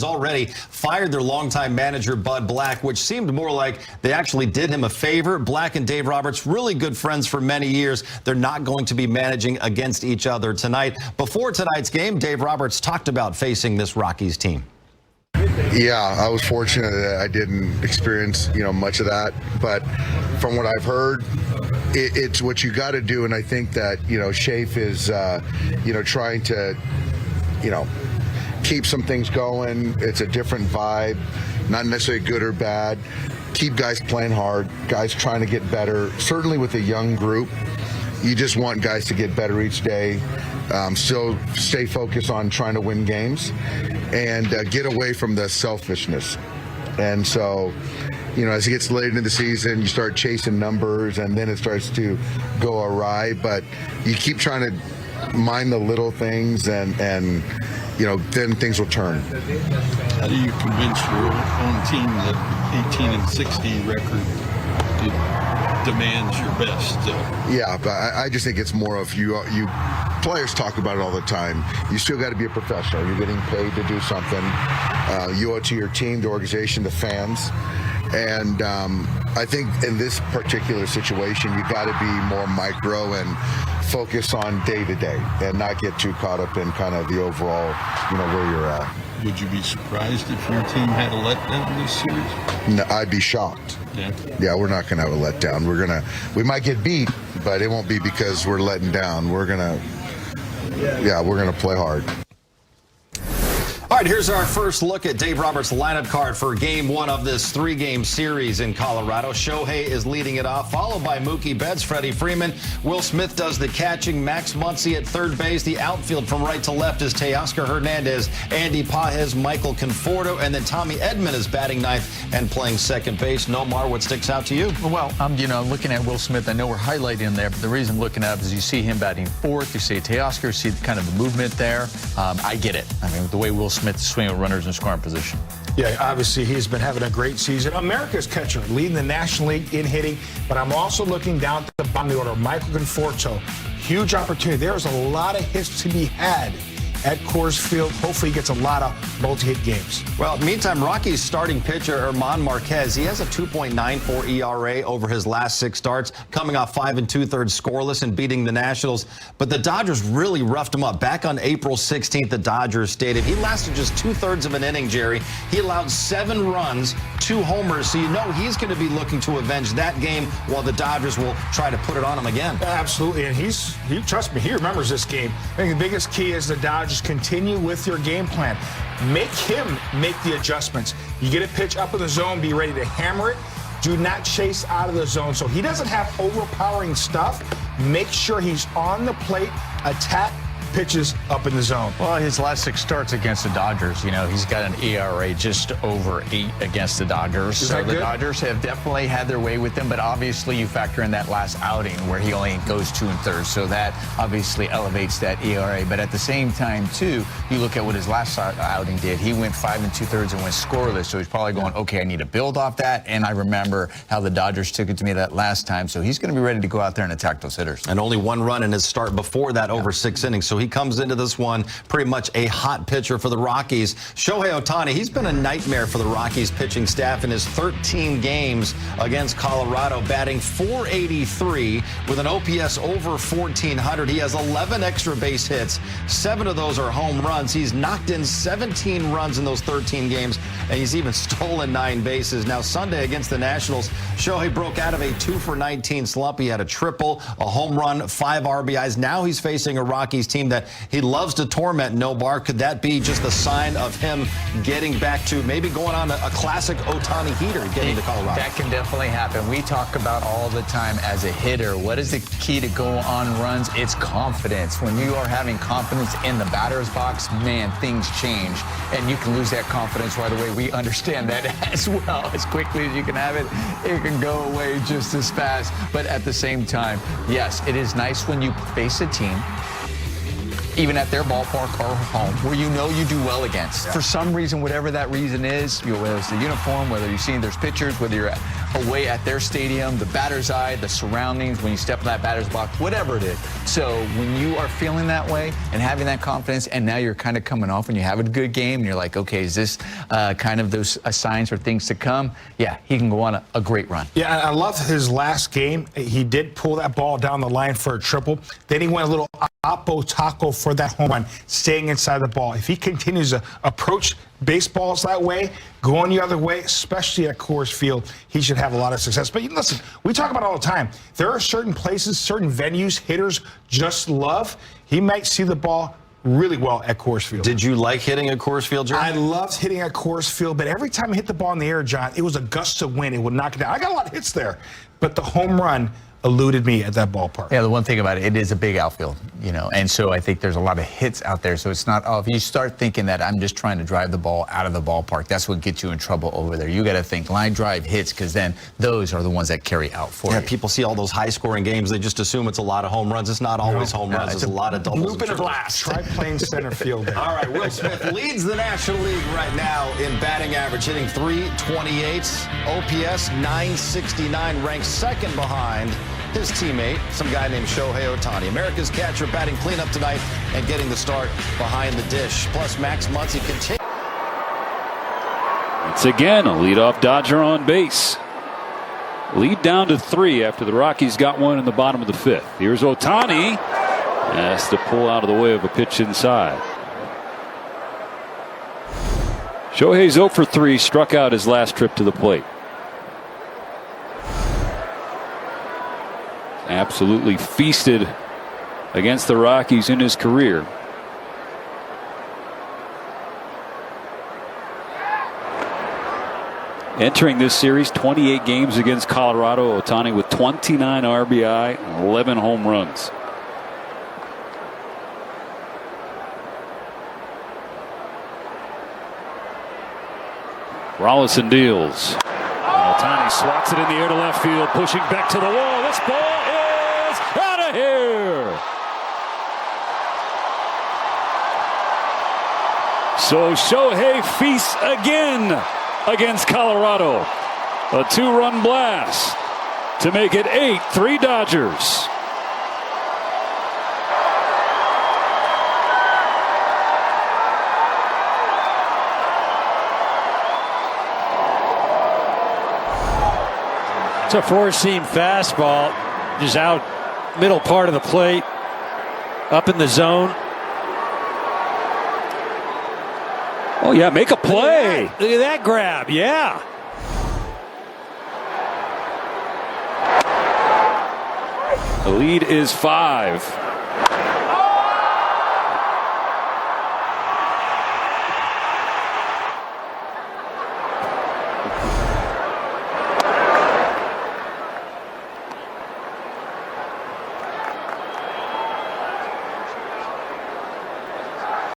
already fired their longtime manager, Bud Black, which seemed more like they actually did him a favor. Black and Dave Roberts, really good friends for many years. They're not going to be managing against each other tonight. Before tonight's game, Dave Roberts talked about facing this Rockies team. Yeah, I was fortunate that I didn't experience, much of that. But from what I've heard, it's what you got to do. And I think that, Shafe is, trying to, keep some things going. It's a different vibe, not necessarily good or bad. Keep guys playing hard, guys trying to get better. Certainly with a young group, you just want guys to get better each day. Still stay focused on trying to win games and get away from the selfishness. And so, as it gets late into the season, you start chasing numbers and then it starts to go awry. But you keep trying to mind the little things and then things will turn. How do you convince your own team that 18-60 record demands your best? Yeah, but I just think it's more of you players talk about it all the time. You still got to be a professional. You're getting paid to do something. You owe it to your team, the organization, the fans. And I think in this particular situation, you got to be more micro and focus on day to day and not get too caught up in kind of the overall, where you're at. Would you be surprised if your team had a letdown this series? No, I'd be shocked. Yeah, we're not going to have a letdown. We might get beat, but it won't be because we're letting down. We're going to play hard. All right, here's our first look at Dave Roberts' lineup card for Game 1 of this 3-game series in Colorado. Shohei is leading it off, followed by Mookie Betts, Freddie Freeman. Will Smith does the catching. Max Muncy at third base. The outfield from right to left is Teoscar Hernandez, Andy Pages, Michael Conforto, and then Tommy Edman is batting ninth and playing second base. Nomar, what sticks out to you? Well, I'm looking at Will Smith. I know we're highlighting him there, but the reason I'm looking at him is you see him batting fourth. You see Teoscar, see kind of the movement there. I get it. I mean, the way Will Smith swinging with runners in scoring position. Yeah, obviously he's been having a great season. America's catcher, leading the National League in hitting, but I'm also looking down to the bottom of the order. Michael Conforto, huge opportunity. There's a lot of hits to be had at Coors Field. Hopefully he gets a lot of multi-hit games. Well, meantime, Rockies starting pitcher German Marquez, he has a 2.94 ERA over his last 6 starts, coming off 5 2/3 scoreless and beating the Nationals. But the Dodgers really roughed him up. Back on April 16th, the Dodgers Stadium, he lasted just 2/3 of an inning, Jerry. He allowed 7 runs, 2 homers, so he's going to be looking to avenge that game while the Dodgers will try to put it on him again. Absolutely, and trust me, he remembers this game. I think the biggest key is the Dodgers continue with your game plan. Make him make the adjustments. You get a pitch up in the zone, be ready to hammer it. Do not chase out of the zone. So he doesn't have overpowering stuff. Make sure he's on the plate, attack pitches up in the zone. Well, his last 6 starts against the Dodgers, he's got an ERA just over 8 against the Dodgers. So the Dodgers have definitely had their way with him, but obviously you factor in that last outing where he only goes 2 1/3. So that obviously elevates that ERA. But at the same time, too, you look at what his last outing did. He went 5 2/3 and went scoreless. So he's probably going, okay, I need to build off that. And I remember how the Dodgers took it to me that last time. So he's going to be ready to go out there and attack those hitters. And only 1 run in his start before that over 6 innings. So he comes into this one pretty much a hot pitcher for the Rockies. Shohei Ohtani, he's been a nightmare for the Rockies pitching staff in his 13 games against Colorado, batting .483 with an OPS over 1,400. He has 11 extra base hits. 7 of those are home runs. He's knocked in 17 runs in those 13 games, and he's even stolen 9 bases. Now, Sunday against the Nationals, Shohei broke out of a 2-for-19 slump. He had a triple, a home run, 5 RBIs. Now he's facing a Rockies team that he loves to torment. Nobar, could that be just a sign of him getting back to maybe going on a classic Ohtani heater getting to Colorado? That can definitely happen. We talk about all the time as a hitter, what is the key to go on runs? It's confidence. When you are having confidence in the batter's box, man, things change. And you can lose that confidence right away. We understand that as well. As quickly as you can have it, it can go away just as fast. But at the same time, yes, it is nice when you face a team even at their ballpark or home, where you know you do well against. For some reason, whatever that reason is, whether it's the uniform, whether you've seen there's pictures, whether you're away at their stadium, the batter's eye, the surroundings, when you step in that batter's box, whatever it is. So when you are feeling that way and having that confidence, and now you're kind of coming off and you have a good game, and you're like, okay, is this kind of those signs for things to come? Yeah, he can go on a great run. Yeah, I love his last game. He did pull that ball down the line for a triple. Then he went a little oppo taco for that home run, staying inside the ball. If he continues to approach baseballs that way, going the other way, especially at Coors Field, he should have a lot of success. But listen, we talk about it all the time. There are certain places, certain venues hitters just love. He might see the ball really well at Coors Field. Did you like hitting at Coors Field, John? I loved hitting at Coors Field, but every time I hit the ball in the air, John, it was a gust of wind. It would knock it down. I got a lot of hits there, but the home run eluded me at that ballpark. Yeah, the one thing about it, it is a big outfield, and so I think there's a lot of hits out there. So it's not, if you start thinking that I'm just trying to drive the ball out of the ballpark, that's what gets you in trouble over there. You got to think line drive hits, because then those are the ones that carry out for you. People see all those high-scoring games, they just assume it's a lot of home runs. It's not always home runs. It's a lot of doubles. Loop and a blast. Try playing center field there. All right, Will Smith leads the National League right now in batting average, hitting .328, OPS .969, ranked second behind his teammate, some guy named Shohei Ohtani. America's catcher batting cleanup tonight and getting the start behind the dish. Plus, Max Muncy continues. It's again a leadoff Dodger on base. Lead down to 3 after the Rockies got one in the bottom of the 5th. Here's Ohtani. Has to pull out of the way of a pitch inside. Shohei's 0 for 3, struck out his last trip to the plate. Absolutely feasted against the Rockies in his career. Entering this series, 28 games against Colorado, Ohtani with 29 RBI and 11 home runs. Rollison deals. Ohtani swats it in the air to left field, pushing back to the wall. This ball is out of here. So Shohei feasts again against Colorado. A 2-run blast to make it 8-3 Dodgers. It's a four-seam fastball, just out middle part of the plate, up in the zone. Oh yeah, make a play. Look at that grab, yeah. The lead is 5.